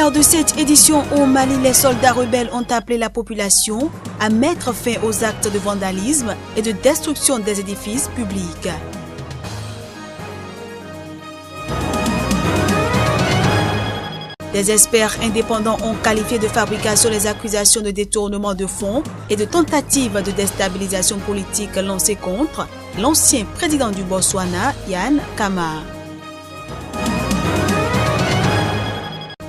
sommaire de cette édition au Mali, les soldats rebelles ont appelé la population à mettre fin aux actes de vandalisme et de destruction des édifices publics. Des experts indépendants ont qualifié de fabrication les accusations de détournement de fonds et de tentatives de déstabilisation politique lancées contre l'ancien président du Botswana, Ian Khama.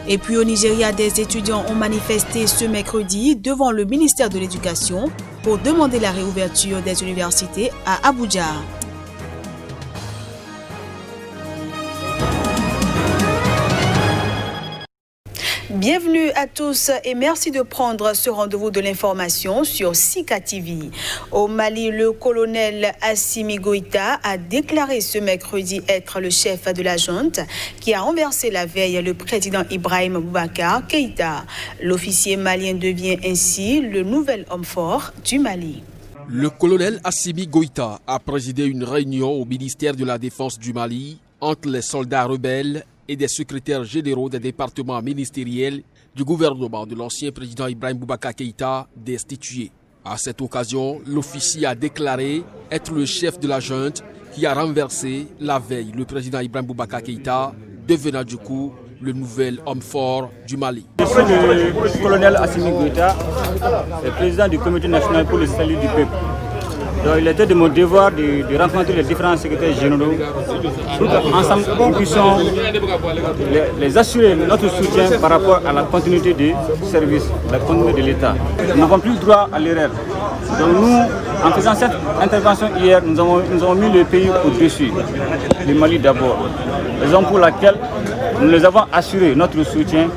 Et puis au Nigeria, des étudiants ont manifesté ce mercredi devant le ministère de l'Éducation pour demander la réouverture des universités à Abuja. Bienvenue à tous et merci de prendre ce rendez-vous de l'information sur Sika TV. Au Mali, le colonel Assimi Goïta a déclaré ce mercredi être le chef de la junte qui a renversé la veille le président Ibrahim Boubacar Keïta. L'officier malien devient ainsi le nouvel homme fort du Mali. Le colonel Assimi Goïta a présidé une réunion au ministère de la Défense du Mali entre les soldats rebelles et des secrétaires généraux des départements ministériels du gouvernement de l'ancien président Ibrahim Boubacar Keïta destitué. À cette occasion, l'officier a déclaré être le chef de la junte qui a renversé la veille le président Ibrahim Boubacar Keïta, devenant du coup le nouvel homme fort du Mali. Je suis le colonel Assimi Goïta, le président du comité national pour le salut du peuple. Donc, il était de mon devoir de rencontrer les différents secrétaires généraux pour qu'ensemble nous puissions les assurer notre soutien par rapport à la continuité des services, la continuité de l'État. Nous n'avons plus droit à l'erreur. Donc nous, en faisant cette intervention hier, nous avons mis le pays au-dessus, le Mali d'abord. Raison pour laquelle nous les avons assuré notre soutien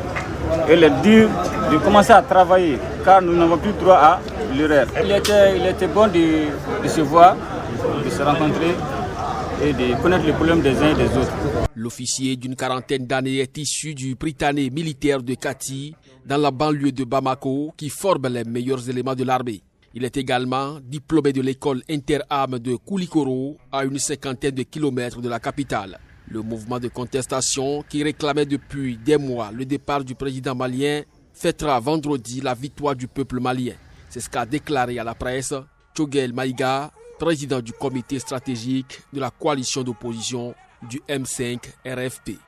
et leur dire de commencer à travailler car nous n'avons plus droit à l'erreur. Il était bon de se voir, de se rencontrer et de connaître les problèmes des uns et des autres. L'officier d'une quarantaine d'années est issu du Britannique militaire de Kati, dans la banlieue de Bamako, qui forme les meilleurs éléments de l'armée. Il est également diplômé de l'école interarmes de Koulikoro, à une cinquantaine de kilomètres de la capitale. Le mouvement de contestation, qui réclamait depuis des mois le départ du président malien, fêtera vendredi la victoire du peuple malien. C'est ce qu'a déclaré à la presse Tchogel Maïga, président du comité stratégique de la coalition d'opposition du M5 RFP.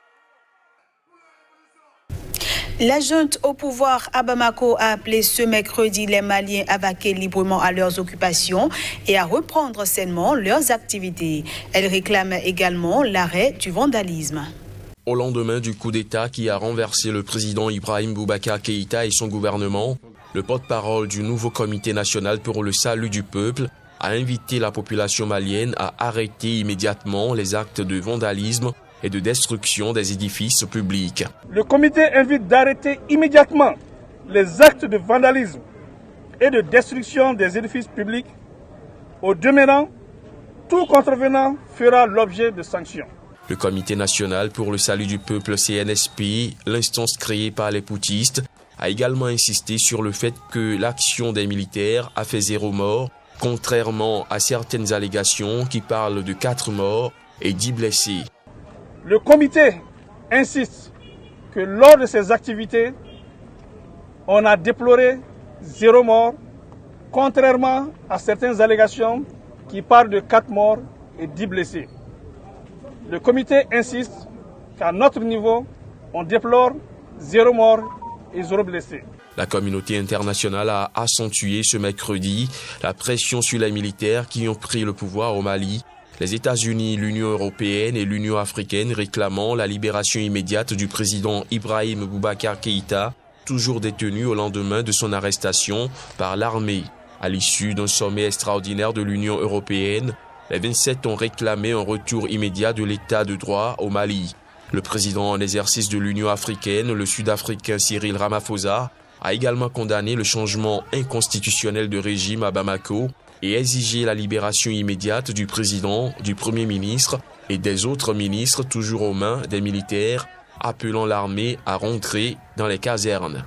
La junte au pouvoir à Bamako a appelé ce mercredi les Maliens à vaquer librement à leurs occupations et à reprendre sainement leurs activités. Elle réclame également l'arrêt du vandalisme. Au lendemain du coup d'État qui a renversé le président Ibrahim Boubacar Keïta et son gouvernement, le porte-parole du nouveau comité national pour le salut du peuple a invité la population malienne à arrêter immédiatement les actes de vandalisme et de destruction des édifices publics. Le comité invite d'arrêter immédiatement les actes de vandalisme et de destruction des édifices publics. Au demeurant, tout contrevenant fera l'objet de sanctions. Le Comité national pour le salut du peuple CNSP, l'instance créée par les putschistes, a également insisté sur le fait que l'action des militaires a fait 0 mort, contrairement à certaines allégations qui parlent de 4 morts et 10 blessés. Le comité insiste que lors de ces activités, on a déploré 0 mort, contrairement à certaines allégations qui parlent de 4 morts et 10 blessés. Le comité insiste qu'à notre niveau, on déplore 0 mort et 0 blessés. La communauté internationale a accentué ce mercredi la pression sur les militaires qui ont pris le pouvoir au Mali. Les États-Unis, l'Union européenne et l'Union africaine réclamant la libération immédiate du président Ibrahim Boubacar Keïta, toujours détenu au lendemain de son arrestation par l'armée. À l'issue d'un sommet extraordinaire de l'Union européenne, les 27 ont réclamé un retour immédiat de l'état de droit au Mali. Le président en exercice de l'Union africaine, le Sud-Africain Cyril Ramaphosa, a également condamné le changement inconstitutionnel de régime à Bamako et exigé la libération immédiate du président, du Premier ministre et des autres ministres toujours aux mains des militaires, appelant l'armée à rentrer dans les casernes.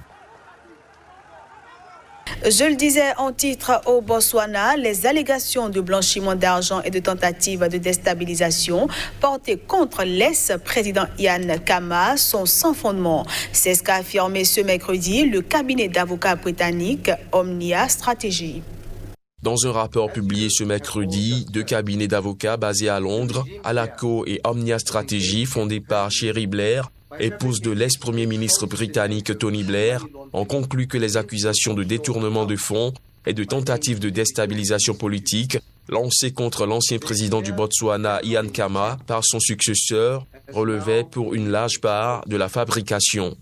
Je le disais en titre au Botswana, les allégations de blanchiment d'argent et de tentatives de déstabilisation portées contre l'ex-président Ian Khama sont sans fondement. C'est ce qu'a affirmé ce mercredi le cabinet d'avocats britannique Omnia Strategy. Dans un rapport publié ce mercredi, deux cabinets d'avocats basés à Londres, Alaco et Omnia Strategy, fondés par Cherie Blair, épouse de l'ex-premier ministre britannique Tony Blair, ont conclu que les accusations de détournement de fonds et de tentatives de déstabilisation politique lancées contre l'ancien président du Botswana Ian Khama par son successeur relevaient pour une large part de la fabrication.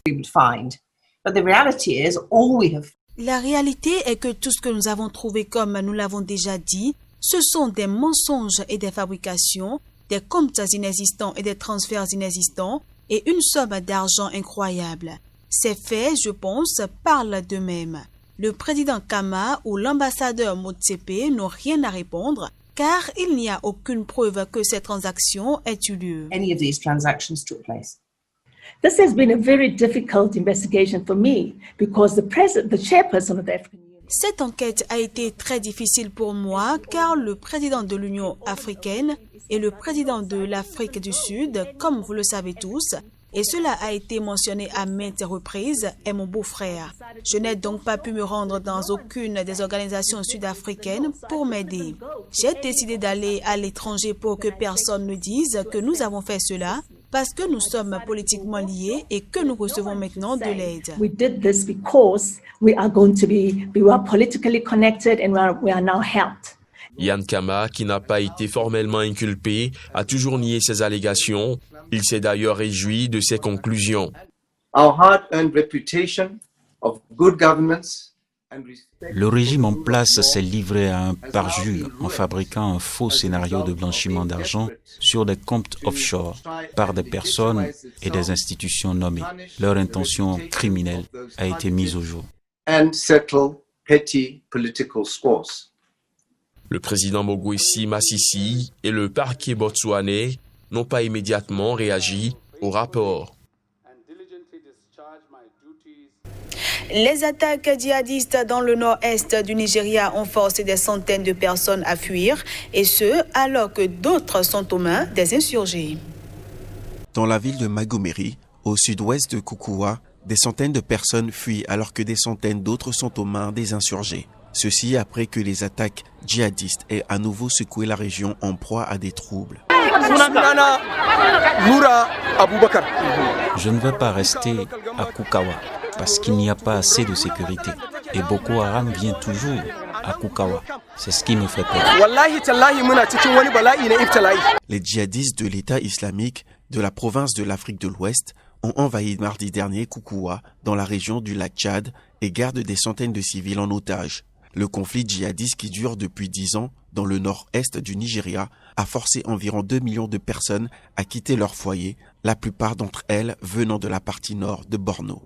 La réalité est que tout ce que nous avons trouvé, comme nous l'avons déjà dit, ce sont des mensonges et des fabrications, des comptes inexistants et des transferts inexistants et une somme d'argent incroyable. Ces faits, je pense, parlent d'eux-mêmes. Le président Khama ou l'ambassadeur Motsepe n'ont rien à répondre car il n'y a aucune preuve que ces transactions aient eu lieu. This has been a very difficult investigation for me because the chairperson of the African Union. Cette enquête a été très difficile pour moi car le président de l'Union africaine et le président de l'Afrique du Sud, comme vous le savez tous, et cela a été mentionné à maintes reprises, est mon beau-frère. Je n'ai donc pas pu me rendre dans aucune des organisations sud-africaines pour m'aider. J'ai décidé d'aller à l'étranger pour que personne ne dise que nous avons fait cela, parce que nous sommes politiquement liés et que nous recevons maintenant de l'aide. We did this because we are politically connected and we are now helped. Ian Khama, qui n'a pas été formellement inculpé, a toujours nié ces allégations. Il s'est d'ailleurs réjoui de ses conclusions. Our hard-earned reputation of good governance. Le régime en place s'est livré à un parjure en fabriquant un faux scénario de blanchiment d'argent sur des comptes offshore par des personnes et des institutions nommées. Leur intention criminelle a été mise au jour. And settle petty political scores. Le président Mogwesi Masisi et le parquet botswanais n'ont pas immédiatement réagi au rapport. Les attaques djihadistes dans le nord-est du Nigeria ont forcé des centaines de personnes à fuir, et ce, alors que d'autres sont aux mains des insurgés. Dans la ville de Magomeri, au sud-ouest de Koukoua, des centaines de personnes fuient alors que des centaines d'autres sont aux mains des insurgés. Ceci après que les attaques djihadistes aient à nouveau secoué la région en proie à des troubles. Je ne veux pas rester à Koukawa parce qu'il n'y a pas assez de sécurité. Et Boko Haram vient toujours à Koukawa. C'est ce qui me fait peur. Les djihadistes de l'État islamique de la province de l'Afrique de l'Ouest ont envahi mardi dernier Koukoua dans la région du lac Tchad et gardent des centaines de civils en otage. Le conflit djihadiste qui dure depuis 10 ans dans le nord-est du Nigeria a forcé environ 2 millions de personnes à quitter leur foyer, la plupart d'entre elles venant de la partie nord de Borno.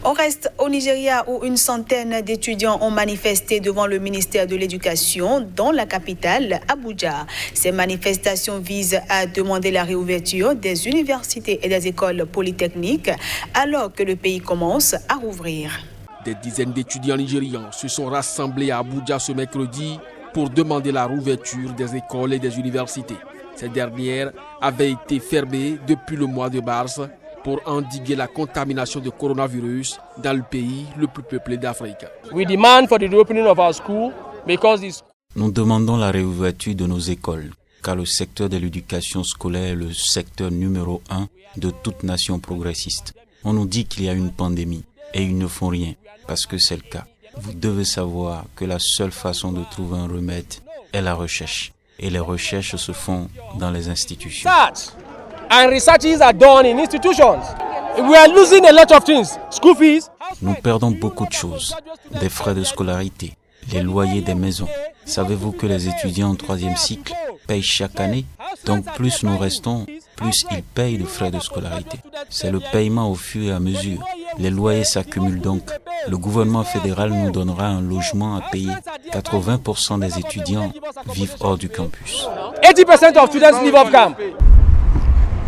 On reste au Nigeria où une centaine d'étudiants ont manifesté devant le ministère de l'Éducation dans la capitale, Abuja. Ces manifestations visent à demander la réouverture des universités et des écoles polytechniques alors que le pays commence à rouvrir. Des dizaines d'étudiants nigérians se sont rassemblés à Abuja ce mercredi pour demander la réouverture des écoles et des universités. Ces dernières avaient été fermées depuis le mois de mars pour endiguer la contamination de coronavirus dans le pays le plus peuplé d'Afrique. Nous demandons la réouverture de nos écoles, car le secteur de l'éducation scolaire est le secteur numéro 1 de toute nation progressiste. On nous dit qu'il y a une pandémie et ils ne font rien, parce que c'est le cas. Vous devez savoir que la seule façon de trouver un remède est la recherche. Et les recherches se font dans les institutions. Nous perdons beaucoup de choses. Des frais de scolarité, les loyers des maisons. Savez-vous que les étudiants en 3e cycle payent chaque année? Donc plus nous restons, plus ils payent de frais de scolarité. C'est le paiement au fur et à mesure. Les loyers s'accumulent donc. Le gouvernement fédéral nous donnera un logement à payer. 80% des étudiants vivent hors du campus. 80% of students live off camp.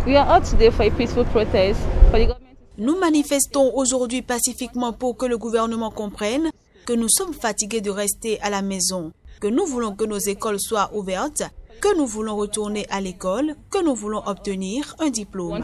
We are out today for a peaceful protest for the government. Nous manifestons aujourd'hui pacifiquement pour que le gouvernement comprenne que nous sommes fatigués de rester à la maison, que nous voulons que nos écoles soient ouvertes, que nous voulons retourner à l'école, que nous voulons obtenir un diplôme.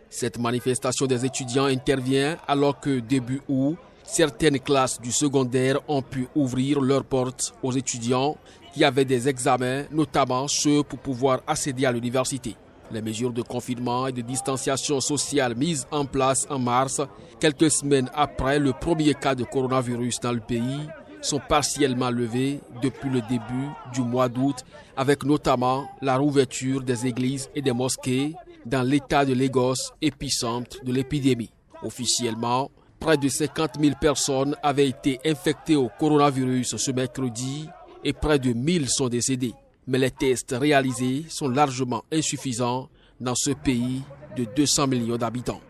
Cette manifestation des étudiants intervient alors que début août, certaines classes du secondaire ont pu ouvrir leurs portes aux étudiants qui avaient des examens, notamment ceux pour pouvoir accéder à l'université. Les mesures de confinement et de distanciation sociale mises en place en mars, quelques semaines après le premier cas de coronavirus dans le pays, sont partiellement levées depuis le début du mois d'août, avec notamment la rouverture des églises et des mosquées dans l'état de Lagos, épicentre de l'épidémie. Officiellement, près de 50 000 personnes avaient été infectées au coronavirus ce mercredi et près de 1000 sont décédés. Mais les tests réalisés sont largement insuffisants dans ce pays de 200 millions d'habitants.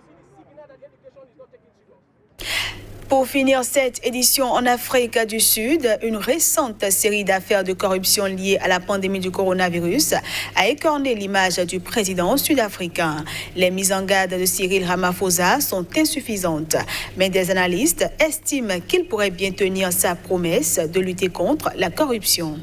Pour finir cette édition en Afrique du Sud, une récente série d'affaires de corruption liées à la pandémie du coronavirus a écorné l'image du président sud-africain. Les mises en garde de Cyril Ramaphosa sont insuffisantes, mais des analystes estiment qu'il pourrait bien tenir sa promesse de lutter contre la corruption.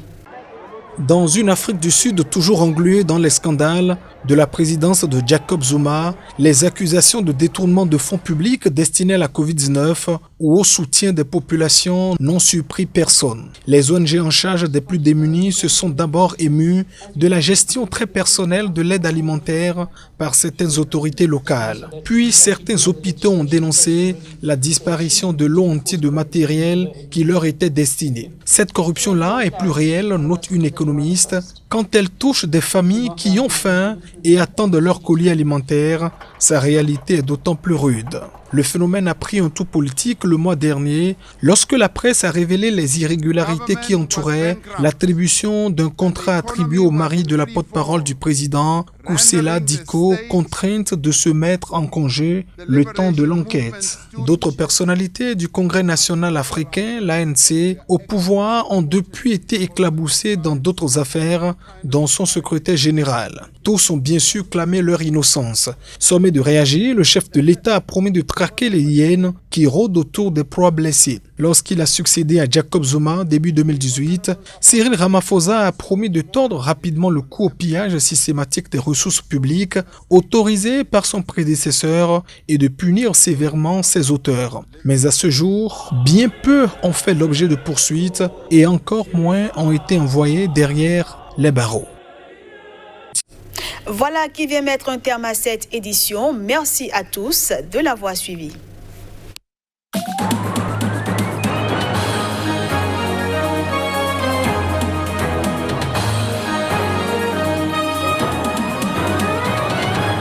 Dans une Afrique du Sud toujours engluée dans les scandales de la présidence de Jacob Zuma, les accusations de détournement de fonds publics destinés à la Covid-19 ou au soutien des populations n'ont surpris personne. Les ONG en charge des plus démunis se sont d'abord émus de la gestion très personnelle de l'aide alimentaire par certaines autorités locales. Puis certains hôpitaux ont dénoncé la disparition de lots entiers de matériel qui leur était destiné. Cette corruption-là est plus réelle, note une économiste, quand elle touche des familles qui ont faim et attendent leur colis alimentaire. Sa réalité est d'autant plus rude. Le phénomène a pris un tour politique le mois dernier lorsque la presse a révélé les irrégularités qui entouraient l'attribution d'un contrat attribué au mari de la porte-parole du président, Kusela Diko, contrainte de se mettre en congé le temps de l'enquête. D'autres personnalités du Congrès national africain, l'ANC, au pouvoir ont depuis été éclaboussées dans d'autres affaires, dont son secrétaire général. Tous ont bien sûr clamé leur innocence. Sommé de réagir, le chef de l'État a promis de traquer les hyènes qui rôdent autour des proies blessées. Lorsqu'il a succédé à Jacob Zuma début 2018, Cyril Ramaphosa a promis de tordre rapidement le cou au pillage systématique des ressources publiques autorisé par son prédécesseur et de punir sévèrement ses auteurs. Mais à ce jour, bien peu ont fait l'objet de poursuites et encore moins ont été envoyés derrière les barreaux. Voilà qui vient mettre un terme à cette édition. Merci à tous de l'avoir suivi.